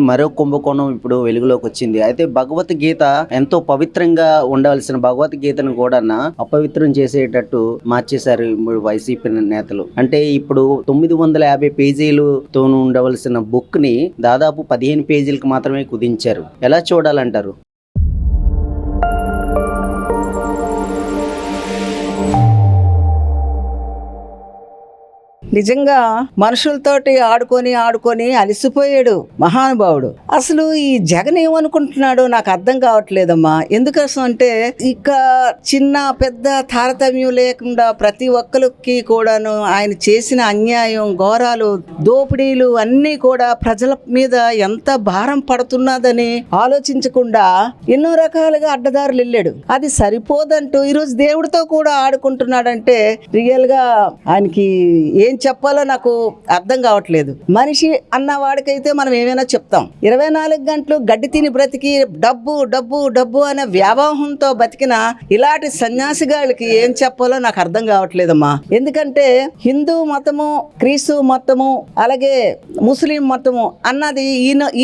మరో కుంభకోణం ఇప్పుడు వెలుగులోకి వచ్చింది. అయితే భగవద్గీత ఎంతో పవిత్రంగా ఉండవలసిన భగవద్గీతను కూడా అపవిత్రం చేసేటట్టు మార్చేశారు వైసీపీ నేతలు. అంటే ఇప్పుడు 950 పేజీలతో ఉండవలసిన బుక్ ని దాదాపు 15 పేజీలకు మాత్రమే కుదించారు. ఎలా చూడాలంటారు? నిజంగా మనుషులతోటి ఆడుకొని అలసిపోయాడు మహానుభావుడు. అసలు ఈ జగన్ ఏమనుకుంటున్నాడో నాకు అర్థం కావట్లేదమ్మా. ఎందుకోసం అంటే ఇక చిన్న పెద్ద తారతమ్యం లేకుండా ప్రతి ఒక్కరికి కూడాను ఆయన చేసిన అన్యాయం, ఘోరాలు, దోపిడీలు అన్నీ కూడా ప్రజల మీద ఎంత భారం పడుతున్నదని ఆలోచించకుండా ఎన్నో రకాలుగా అడ్డదారులు వెళ్ళాడు. అది సరిపోదంటూ ఈరోజు దేవుడితో కూడా ఆడుకుంటున్నాడంటే రియల్ గా ఆయనకి ఏం చెప్పాలో నాకు అర్థం కావట్లేదు. మనిషి అన్న వాడికైతే మనం ఏమైనా చెప్తాం. 24 గంటలు గడ్డి తిని బ్రతికి డబ్బు డబ్బు డబ్బు అనే వ్యామోహంతో బతికిన ఇలాంటి సన్యాసిగాళ్ళకి ఏం చెప్పాలో నాకు అర్థం కావట్లేదమ్మా. ఎందుకంటే హిందూ మతము, క్రీస్తు మతము, అలాగే ముస్లిం మతము అన్నది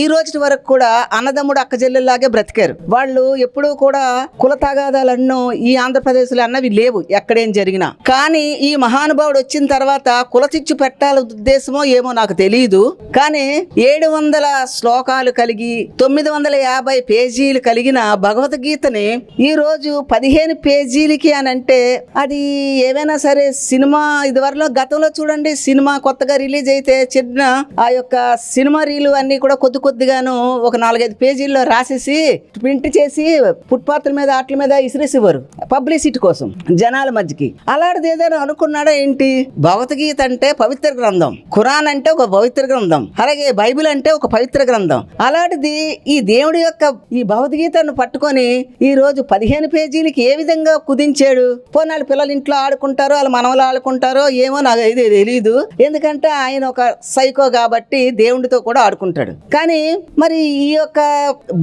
ఈ రోజు వరకు కూడా అన్నదమ్ముడు అక్కజెల్లెల్లాగే బ్రతికారు. వాళ్ళు ఎప్పుడూ కూడా కుల తగాదాలన్నో ఈ ఆంధ్రప్రదేశ్లో అన్నవి లేవు ఎక్కడేం జరిగినా. కానీ ఈ మహానుభావుడు వచ్చిన తర్వాత కులతిచ్చు పెట్టాల ఉద్దేశమో ఏమో నాకు తెలియదు. కానీ 700 శ్లోకాలు కలిగి 950 పేజీలు కలిగిన భగవద్గీతని ఈ రోజు 15 పేజీలకి అని అంటే అది ఏమైనా సరే సినిమా ఇదివరలో గతంలో చూడండి, సినిమా కొత్తగా రిలీజ్ అయితే చిన్న ఆ యొక్క సినిమా రీలు అన్ని కూడా కొద్దిగాను ఒక 4-5 పేజీల్లో రాసేసి ప్రింట్ చేసి ఫుట్పాత్ల మీద ఆటల మీద ఇసిరేసేవారు పబ్లిసిటీ కోసం జనాల మధ్యకి. అలాంటిది ఏదైనా అనుకున్నాడా ఏంటి? భగవద్గీత అంటే పవిత్ర గ్రంథం, ఖురాన్ అంటే ఒక పవిత్ర గ్రంథం, అలాగే బైబిల్ అంటే ఒక పవిత్ర గ్రంథం. అలాంటిది ఈ దేవుడి యొక్క ఈ భగవద్గీతను పట్టుకొని ఈ రోజు 15 పేజీలకి ఏ విధంగా కుదించాడు? పోనాళ్ళు పిల్లలు ఇంట్లో ఆడుకుంటారో వాళ్ళ మనవలు ఆడుకుంటారో ఏమో నాకు అయితే తెలియదు. ఎందుకంటే ఆయన ఒక సైకో కాబట్టి దేవుడితో కూడా ఆడుకుంటాడు. కానీ మరి ఈ యొక్క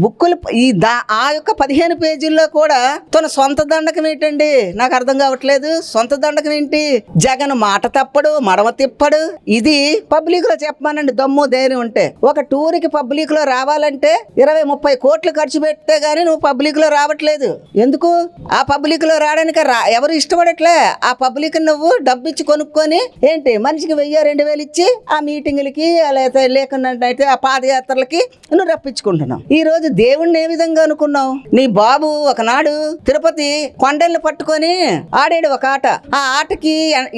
బుక్కులు ఆ యొక్క 15 పేజీల్లో కూడా తన సొంత దండకం ఏంటండి నాకు అర్థం కావట్లేదు. సొంత దండకం ఏంటి? జగన్ మాట తప్పడు, మడమ తిప్పడు. ఇది పబ్లిక్ లో చెప్పమానండి దమ్ము ధైర్యం ఉంటే. ఒక టూర్ కి పబ్లిక్ లో రావాలంటే 20-30 కోట్లు ఖర్చు పెడితే గానీ నువ్వు పబ్లిక్ లో రావట్లేదు. ఎందుకు? ఆ పబ్లిక్ లో రావడానికి ఎవరు ఇష్టపడట్లే. ఆ పబ్లిక్ నువ్వు డబ్బు ఇచ్చి కొనుక్కొని ఏంటి మనిషికి 1000-2000 ఇచ్చి ఆ మీటింగులకి లేకున్నట్టయితే ఆ పాదయాత్రలకి నువ్వు రప్పించుకుంటున్నావు. ఈ రోజు దేవుణ్ణి ఏ విధంగా అనుకున్నావు? నీ బాబు ఒకనాడు తిరుపతి కొండల్ని పట్టుకొని ఆడాడు ఒక ఆట. ఆ ఆటకి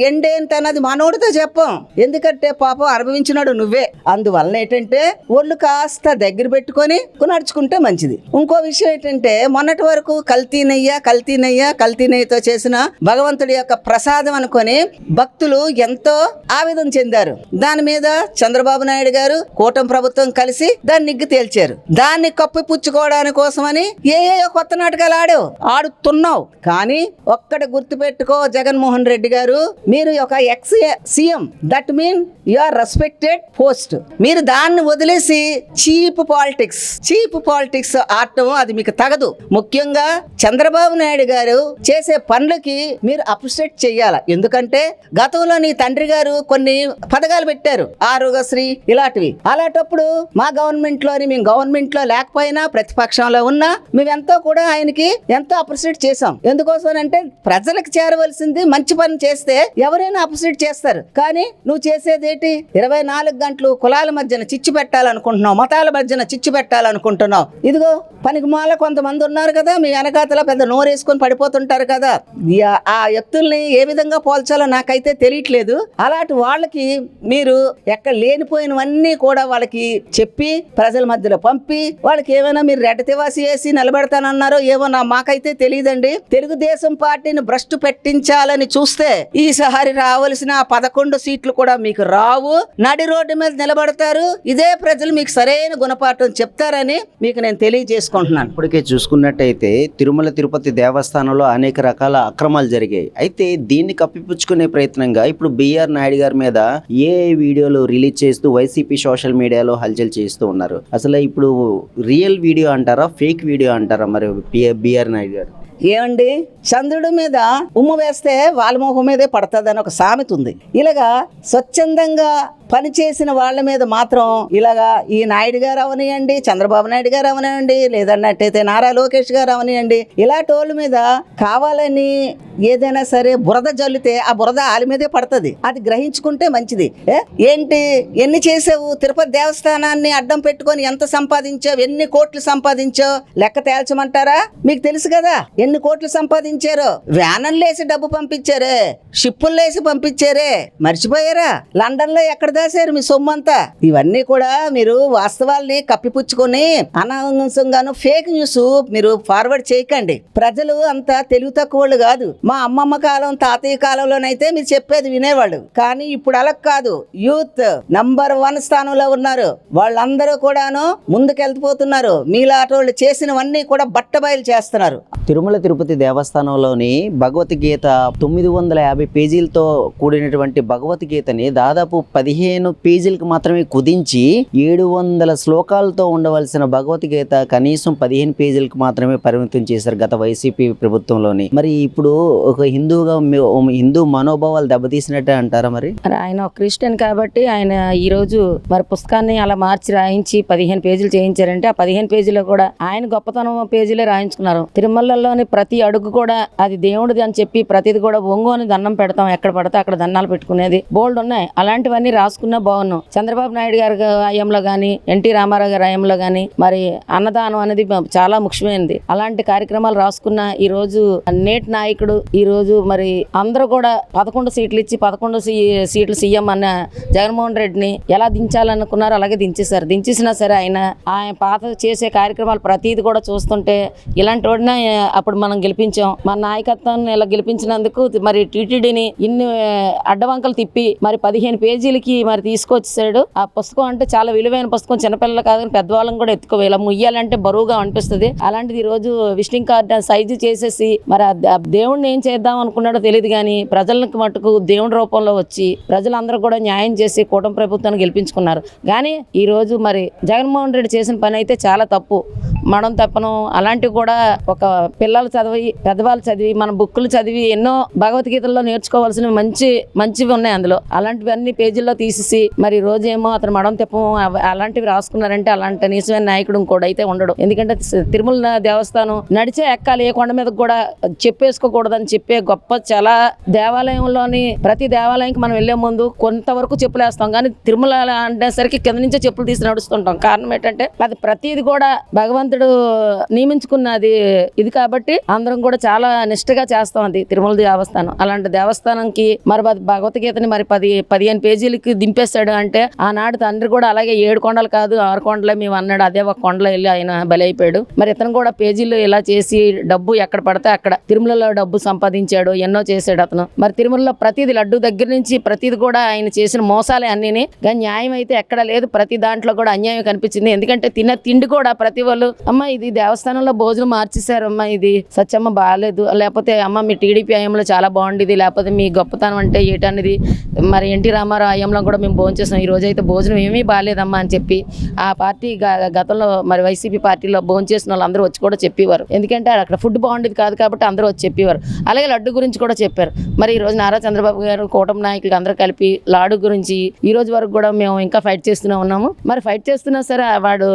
ఎండేంటన్నది మనోడితో చెప్పం. ఎందుకంటే పాపం అనుభవించినాడు నువ్వే. అందువల్ల ఏంటంటే ఒళ్ళు కాస్త దగ్గర పెట్టుకొని నడుచుకుంటే మంచిది. ఇంకో విషయం ఏంటంటే మొన్నటి వరకు కల్తీ నెయ్యితో చేసిన భగవంతుడి యొక్క ప్రసాదం అనుకొని భక్తులు ఎంతో ఆవేదన చెందారు. దాని మీద చంద్రబాబు నాయుడు గారు కూటమి ప్రభుత్వం కలిసి దాన్ని నిగ్గు తేల్చారు. దాన్ని కప్పిపుచ్చుకోవడానికి కోసమని ఏ కొత్త నాటకాలు ఆడుతున్నావు. కానీ ఒక్కటి గుర్తుపెట్టుకో జగన్మోహన్ రెడ్డి గారు, మీరు ఒక ex CM, that mean you are respected post. మీరు దాన్ని వదిలేసి చీప్ పాలిటిక్స్ ఆడటం అది మీకు తగదు. ముఖ్యంగా చంద్రబాబు నాయుడు గారు చేసే పనులకి మీరు అప్రిషియేట్ చెయ్యాలి. ఎందుకంటే గతంలో నీ తండ్రి గారు కొన్ని పథకాలు పెట్టారు, ఆరోగ్యశ్రీ ఇలాంటివి. అలాంటప్పుడు మా గవర్నమెంట్ లోని మేము గవర్నమెంట్ లో లేకపోయినా ప్రతిపక్షంలో ఉన్నా మేమెంతో కూడా ఆయనకి ఎంతో అప్రిషియేట్ చేసాం. ఎందుకోసం అంటే ప్రజలకు చేరవలసింది మంచి పని చేస్తే ఎవరైనా అప్రిషియేట్ చేస్తారు. కానీ నువ్వు చేసేదేంటి? 24 గంటలు కులాల మధ్యన చిచ్చు పెట్టాలనుకుంటున్నావు, మతాల మధ్యన చిచ్చు పెట్టాలనుకుంటున్నావు. ఇదిగో పనికిమాల కొంతమంది ఉన్నారు కదా మీ వెనకాతల పెద్ద నోరేసుకొని పడిపోతుంటారు కదా. ఆ వ్యక్తుల్ని ఏ విధంగా పోల్చాలో నాకైతే తెలియట్లేదు. అలాంటి వాళ్ళకి మీరు ఎక్కడ లేనిపోయినవన్నీ కూడా వాళ్ళకి చెప్పి ప్రజల మధ్యలో పంపి వాళ్ళకి ఏమైనా మీరు రెడ్డతివాసి వేసి నిలబెడతానన్నారో ఏమో మాకైతే తెలియదండి. తెలుగుదేశం పార్టీని భ్రష్టు పెట్టించాలని చూస్తే ఈసారి రావాల్సిన 11 సీట్లు కూడా మీకు రావు. నడి రోడ్డు మీద నిలబడతారు. ఇదే ప్రజలు మీకు సరైన గుణపాఠం చెప్తారని మీకు నేను తెలియజేసుకుంటున్నాను. ఇప్పటికే చూసుకున్నట్టయితే తిరుమల తిరుపతి దేవస్థానంలో అనేక రకాల అక్రమాలు జరిగాయి. అయితే దీన్ని కప్పిపుచ్చుకునే ప్రయత్నంగా ఇప్పుడు బిఆర్ నాయుడు గారి మీద ఏ వీడియోలు రిలీజ్ చేస్తూ వైసీపీ సోషల్ మీడియాలో హల్చల్ చేస్తూ ఉన్నారు. అసలు ఇప్పుడు రియల్ వీడియో అంటారా, ఫేక్ వీడియో అంటారా మరి బిఆర్ నాయుడు గారు? ఏమండి, చంద్రుడి మీద ఉమ్ము వేస్తే వాళ్ళ మొహం మీదే పడుతుంది అని ఒక సామెత ఉంది. ఇలాగా స్వచ్ఛందంగా పని చేసిన వాళ్ళ మీద మాత్రం ఇలాగా ఈ నాయుడు గారు అవనియండి, చంద్రబాబు నాయుడు గారు అవనివ్వండి, లేదన్నట్టయితే నారా లోకేష్ గారు అవనియండి, ఇలాంటి వాళ్ళ మీద కావాలని ఏదైనా సరే బురద జల్లితే ఆ బురద వాళ్ళ మీదే పడుతుంది. అది గ్రహించుకుంటే మంచిది. ఏంటి ఎన్ని చేసావు? తిరుపతి దేవస్థానాన్ని అడ్డం పెట్టుకొని ఎంత సంపాదించావు, ఎన్ని కోట్లు సంపాదించావు లెక్క తేల్చమంటారా? మీకు తెలుసు కదా ఎన్ని కోట్లు సంపాదించారో. వ్యానన్లేసి డబ్బు పంపించారే, షిప్పుల్లేసి పంపించారే, మర్చిపోయారా? లండన్ లో ఎక్కడ దాశారు మీ సొమ్మంతా? ఇవన్నీ కూడా మీరు వాస్తవాల్ని కప్పిపుచ్చుకొని అనవసరంగాను ఫేక్ న్యూస్ మీరు ఫార్వర్డ్ చేయకండి. ప్రజలు అంత తెలివి తక్కువ వాళ్ళు కాదు. మా అమ్మమ్మ కాలం తాతయ్య కాలంలోనైతే మీరు చెప్పేది వినేవాళ్ళు, కానీ ఇప్పుడు అలా కాదు. యూత్ నంబర్ 1 స్థానంలో ఉన్నారు. వాళ్ళందరూ కూడాను ముందుకెళ్ళిపోతున్నారు. మీలాటోళ్ళు చేసినవన్నీ కూడా బట్టబయలు చేస్తున్నారు. తిరుమల తిరుపతి దేవస్థానంలోని భగవద్గీత 950 పేజీలతో కూడినటువంటి భగవద్గీతని దాదాపు 15 పేజీలకు మాత్రమే కుదించి 700 శ్లోకాలతో ఉండవలసిన భగవద్గీత కనీసం 15 పేజీలకు మాత్రమే పరిమితం చేశారు గత వైసీపీ ప్రభుత్వంలోని. మరి ఇప్పుడు ఒక హిందూగా హిందూ మనోభావాలు దెబ్బతీసినట్టే అంటారా? మరి ఆయన ఒక క్రిస్టియన్ కాబట్టి ఆయన ఈ రోజు మరి పుస్తకాన్ని అలా మార్చి రాయించి 15 పేజీలు చేయించారంటే ఆ 15 పేజీలో కూడా ఆయన గొప్పతనం పేజీలే రాయించుకున్నారు. తిరుమలలోని ప్రతి అడుగు కూడా అది దేవుడిది అని చెప్పి ప్రతిది కూడా ఒంగు అని దండం పెడతాం, ఎక్కడ పడితే అక్కడ దండాలు పెట్టుకునేది బోల్డ్ ఉన్నాయి. అలాంటివన్నీ రాసుకున్నా బాగున్నాం. చంద్రబాబు నాయుడు గారి హయాంలో కానీ, ఎన్టీ రామారావు గారి హయాంలో కానీ మరి అన్నదానం అనేది చాలా ముఖ్యమైనది. అలాంటి కార్యక్రమాలు రాసుకున్న ఈ రోజు నేటి నాయకుడు ఈ రోజు మరి అందరూ కూడా 11 సీట్లు ఇచ్చి 11 సీట్లు సీఎం అన్న జగన్మోహన్ రెడ్డిని ఎలా దించాలనుకున్నారో అలాగే దించేశారు. దించేసినా సరే ఆయన పాత చేసే కార్యక్రమాలు ప్రతిది కూడా చూస్తుంటే ఇలాంటి వాడిన అప్పుడు మనం గెలిపించాం. మన నాయకత్వాన్ని ఇలా గెలిపించినందుకు మరి టీటీడీని ఇన్ని అడ్డవంకలు తిప్పి మరి 15 పేజీలకి మరి తీసుకొచ్చేసాడు. ఆ పుస్తకం అంటే చాలా విలువైన పుస్తకం. చిన్నపిల్లలు కాదని పెద్దవాళ్ళని కూడా ఎత్తుకో ఇలా ముయ్యాలంటే బరువుగా అనిపిస్తుంది. అలాంటిది ఈ రోజు విజిటింగ్ కార్డు సైజు చేసేసి మరి దేవుడిని ఏం చేద్దాం అనుకున్నాడో తెలియదు కానీ ప్రజలకు మటుకు దేవుడి రూపంలో వచ్చి ప్రజలందరూ కూడా న్యాయం చేసి కూటమి ప్రభుత్వాన్ని గెలిపించుకున్నారు. కానీ ఈ రోజు మరి జగన్మోహన్ రెడ్డి చేసిన పని అయితే చాలా తప్పు. మనం తప్పను అలాంటివి కూడా ఒక పిల్లలు చదివి పెద్దవాళ్ళు చదివి మన బుక్కులు చదివి ఎన్నో భగవద్గీతల్లో నేర్చుకోవాల్సిన మంచివి ఉన్నాయి అందులో. అలాంటివన్నీ పేజీల్లో తీసేసి మరి రోజు ఏమో అతను మడం తెప్పము అలాంటివి రాసుకున్నారంటే అలాంటి నిజమైన నాయకుడు కూడా అయితే ఉండడు. ఎందుకంటే తిరుమల దేవస్థానం నడిచే ఎక్కాలి, ఏ కొండ మీద కూడా చెప్పేసుకోకూడదని చెప్పే గొప్ప చాలా దేవాలయంలోని ప్రతి దేవాలయానికి మనం వెళ్లే ముందు కొంతవరకు చెప్పులేస్తాం, కానీ తిరుమల అనేసరికి కింద నుంచే చెప్పులు తీసి నడుస్తుంటాం. కారణం ఏంటంటే అది ప్రతిది కూడా భగవంతుడు నియమించుకున్నది ఇది కాబట్టి అందరం కూడా చాలా నిష్ఠగా చేస్తాం అది తిరుమల దేవస్థానం. అలాంటి దేవస్థానంకి మరి భగవద్గీతని మరి 15 పేజీలకి దింపేస్తాడు అంటే ఆనాడు తండ్రి కూడా అలాగే 7 కొండలు కాదు 6 కొండలే మేము అన్నాడు. అదే ఒక కొండలో వెళ్ళి ఆయన బలైపోయాడు. మరి ఇతను కూడా పేజీలు ఇలా చేసి డబ్బు ఎక్కడ పడితే అక్కడ తిరుమలలో డబ్బు సంపాదించాడు, ఎన్నో చేశాడు అతను. మరి తిరుమలలో ప్రతిది లడ్డు దగ్గర నుంచి ప్రతిది కూడా ఆయన చేసిన మోసాలే అన్నిని. కానీ న్యాయం అయితే ఎక్కడ లేదు. ప్రతి దాంట్లో కూడా అన్యాయం కనిపించింది. ఎందుకంటే తిండి కూడా ప్రతి వాళ్ళు అమ్మ ఇది దేవస్థానంలో భోజనం మార్చేశారు, అమ్మ ఇది సత్యమ్మ బాగాలేదు, లేకపోతే అమ్మ మీ టీడీపీ హయాంలో చాలా బాగుండేది, లేకపోతే మీ గొప్పతనం అంటే ఏటనేది మరి ఎన్టీ రామారావు హయాంలో కూడా మేము భోజనం చేస్తాం, ఈ రోజు అయితే భోజనం ఏమీ బాగాలేదమ్మా అని చెప్పి ఆ పార్టీ గతంలో మరి వైసీపీ పార్టీలో భోజనం చేసిన వాళ్ళు అందరూ వచ్చి కూడా చెప్పేవారు. ఎందుకంటే అక్కడ ఫుడ్ బాగుండేది కాదు కాబట్టి అందరూ వచ్చి చెప్పేవారు. అలాగే లడ్డు గురించి కూడా చెప్పారు. మరి ఈ రోజు నారా చంద్రబాబు గారు కూటమి నాయకులు అందరూ కలిపి లాడు గురించి ఈ రోజు వరకు కూడా మేము ఇంకా ఫైట్ చేస్తూనే ఉన్నాము. మరి ఫైట్ చేస్తున్నా సరే వాడు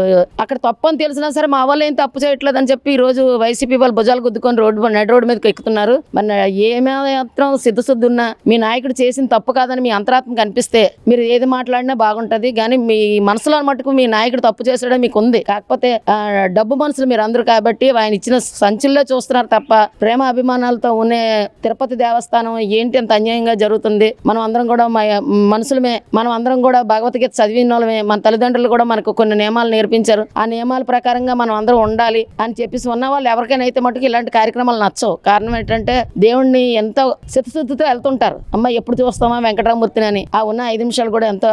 అక్కడ తప్పు అని తెలిసినా సరే మా వాళ్ళు ఏం తప్పు చేయట్లేదు అని చెప్పి ఈ రోజు వైసీపీ వాళ్ళు భుజాలు గుద్దుకొని నడి రోడ్డు మీదకి ఎక్కుతున్నారు. మరి ఏమాత్రం సిద్ధశుద్ధి ఉన్నా మీ నాయకుడు చేసిన తప్పు కాదని మీ అంతరాత్మ కనిపిస్తే మీరు ఏది మాట్లాడినా బాగుంటది. కానీ మీ మనసులో మటుకు మీ నాయకుడు తప్పు చేసాడో మీకు ఉంది. కాకపోతే డబ్బు మనుషులు మీరు అందరూ కాబట్టి ఆయన ఇచ్చిన సంచుల్లో చూస్తున్నారు తప్ప ప్రేమ అభిమానాలతో ఉన్న తిరుపతి దేవస్థానం ఏంటి అంత అన్యాయంగా జరుగుతుంది. మనం అందరం కూడా మనుషులమే, మనం అందరం కూడా భగవద్గీత చదివిన వాళ్ళమే. మన తల్లిదండ్రులు కూడా మనకు కొన్ని నియమాలు నేర్పించారు. ఆ నియమాల ప్రకారంగా మనం అందరం ఉండాలి అని చెప్పేసి ఉన్న వాళ్ళు ఎవరికైనా అయితే మటుకు ఇలాంటి కార్యక్రమాలు నచ్చవు. కారణం ఏంటంటే దేవుణ్ణి ఎంతో చిత్తశుద్ధితో వెళ్తుంటారు. అమ్మ ఎప్పుడు చూస్తామా వెంకటరామూర్తిని అని. ఆ ఉన్న 5 నిమిషాలు కూడా ఎంతో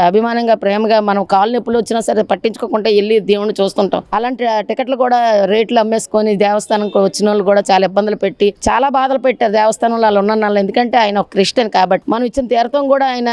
అభిమానంగా ప్రేమగా మనం కాళ్ళు నొప్పులు వచ్చినా సరే పట్టించుకోకుండా వెళ్ళి దేవుణ్ణి చూస్తుంటాం. అలాంటి టికెట్లు కూడా రేట్లు అమ్మేసుకొని దేవస్థానం వచ్చిన వాళ్ళు కూడా చాలా ఇబ్బందులు పెట్టి చాలా బాధలు పెట్టారు దేవస్థానంలో వాళ్ళు ఉన్న వాళ్ళు. ఎందుకంటే ఆయన ఒక క్రిస్టియన్ కాబట్టి మనం ఇచ్చిన తీర్థం కూడా ఆయన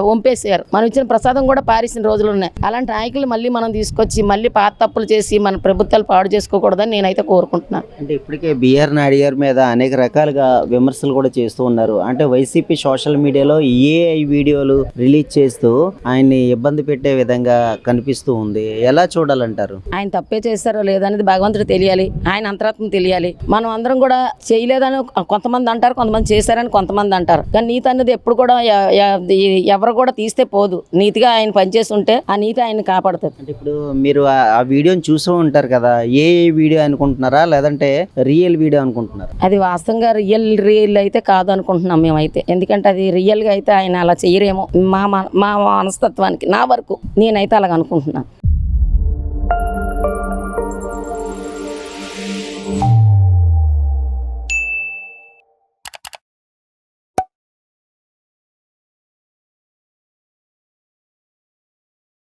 వంపేసారు, మనం ఇచ్చిన ప్రసాదం కూడా పారేసిన రోజులు ఉన్నాయి. అలాంటి నాయకులు మళ్ళీ మనం తీసుకొచ్చి మళ్ళీ పాత తప్పులు చేసి మన ప్రభుత్వాలు పాడు చేసుకోకూడదని నేనైతే కోరుకుంటున్నాను. అంటే ఇప్పటికే బిఆర్ నాయుడు గారి మీద అనేక రకాలుగా విమర్శలు కూడా చేస్తూ ఉన్నారు. అంటే వైసీపీ సోషల్ మీడియాలో ఏఐ వీడియోలు రిలీజ్ చేస్తూ ఆయన్ని ఇబ్బంది పెట్టే విధంగా కనిపిస్తూ ఉంది. ఎలా చూడాలంటారు? ఆయన తప్పే చేస్తారో లేదనేది భగవంతుడు తెలియాలి, ఆయన అంతరాత్మ తెలియాలి. మనం అందరం కూడా చేయలేదని కొంతమంది అంటారు, కొంతమంది చేశారని కొంతమంది అంటారు. కానీ నీతి అనేది ఎప్పుడు కూడా ఎవరు కూడా తీస్తే పోదు. నీతిగా ఆయన పనిచేస్తుంటే ఆ నీతి ఆయన కాపాడుతుంది. అంటే ఇప్పుడు మీరు ఆ వీడియోని చూస్తూ ఉంటారు కదా, ఏ వీడియో అనుకుంటున్నారా లేదంటే రియల్ వీడియో అనుకుంటున్నారా? అది వాస్తవంగా రియల్ అయితే కాదు అనుకుంటున్నాం మేమైతే. ఎందుకంటే అది రియల్గా అయితే ఆయన అలా చేయరేమో మా మనస్తత్వానికి, నా వరకు నేనైతే అలాగ అనుకుంటున్నాను.